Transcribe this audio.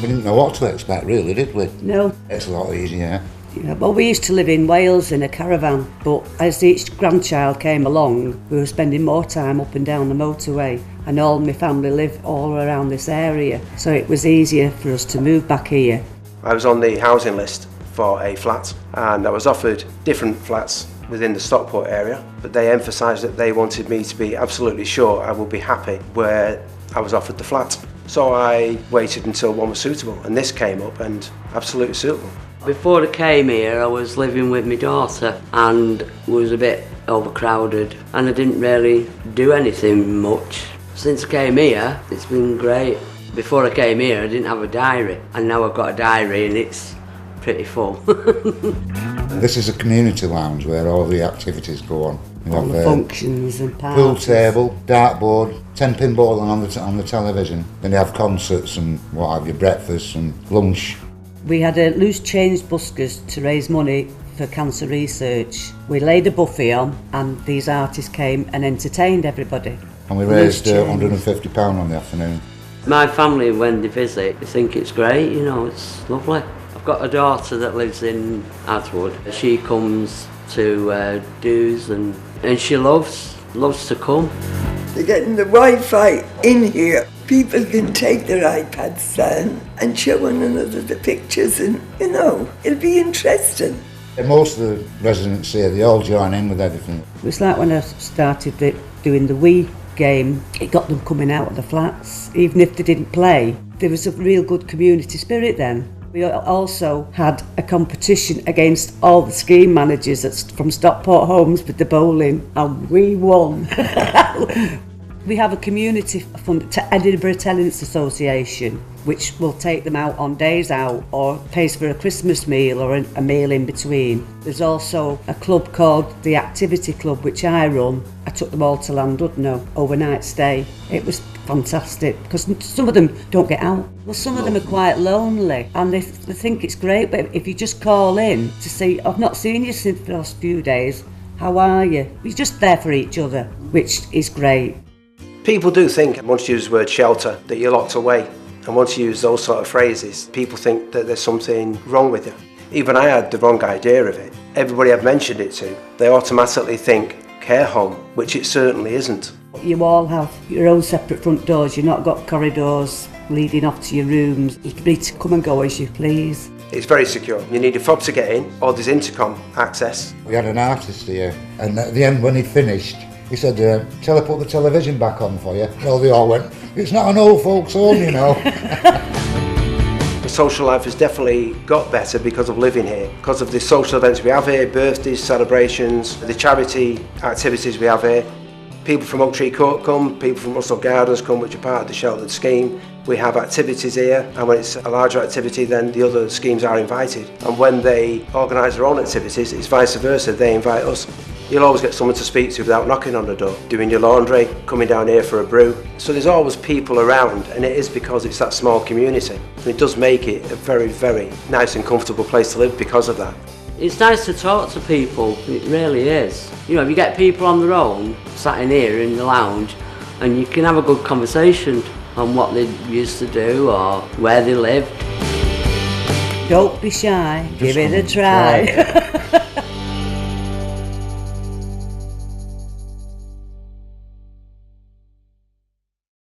We didn't know what to expect really, did we? No. It's a lot easier. Yeah, well, we used to live in Wales in a caravan, but as each grandchild came along, we were spending more time up and down the motorway, and all my family live all around this area, so it was easier for us to move back here. I was on the housing list for a flat, and I was offered different flats within the Stockport area, but they emphasised that they wanted me to be absolutely sure I would be happy where I was offered the flat. So I waited until one was suitable, and this came up and absolutely suitable. Before I came here, I was living with my daughter and was a bit overcrowded, and I didn't really do anything much. Since I came here, it's been great. Before I came here, I didn't have a diary, and now I've got a diary and it's pretty full. This is a community lounge where all the activities go on. We All have the functions and parties. pool table, dartboard, 10-pin bowling on the television. Then you have concerts and what have you, breakfast and lunch. We had a loose change buskers to raise money for cancer research. We laid a buffet on and these artists came and entertained everybody. And we raised £150 on the afternoon. My family, when they visit, they think it's great, you know, it's lovely. I've got a daughter that lives in Aswood. She comes to do's and she loves to come. They're getting the Wi-Fi in here. People can take their iPads down and show one another the pictures, and you know, it'll be interesting. Most of the residents here, they all join in with everything. It was like when I started doing the Wii game, it got them coming out of the flats. Even if they didn't play, there was a real good community spirit then. We also had a competition against all the scheme managers from Stockport Homes with the bowling, and we won. We have a community fund to Edinburgh Tenants Association, which will take them out on days out or pays for a Christmas meal or a meal in between. There's also a club called the Activity Club, which I run. I took them all to Llandudno, overnight stay. It was fantastic because some of them don't get out. Well, some of them are quite lonely and they think it's great, but if you just call in to say, I've not seen you since the last few days, how are you? You're just there for each other, which is great. People do think, once you use the word shelter, that you're locked away. And once you use those sort of phrases, people think that there's something wrong with you. Even I had the wrong idea of it. Everybody I've mentioned it to, they automatically think care home, which it certainly isn't. You all have your own separate front doors. You've not got corridors leading off to your rooms. You can need to come and go as you please. It's very secure. You need a fob to get in, or there's intercom access. We had an artist here, and at the end when he finished, he said, "Tell her put the television back on for you." Well, they all went, "It's not an old folks home, you know." The social life has definitely got better because of living here, because of the social events we have here, birthdays, celebrations, the charity activities we have here. People from Oak Tree Court come, people from Russell Gardens come, which are part of the sheltered scheme. We have activities here, and when it's a larger activity, then the other schemes are invited. And when they organise their own activities, it's vice versa, they invite us. You'll always get someone to speak to without knocking on the door, doing your laundry, coming down here for a brew. So there's always people around, and it is because it's that small community. And it does make it a very, very nice and comfortable place to live because of that. It's nice to talk to people, it really is. You know, if you get people on their own, sat in here in the lounge, and you can have a good conversation on what they used to do or where they lived. Don't be shy, give it a try.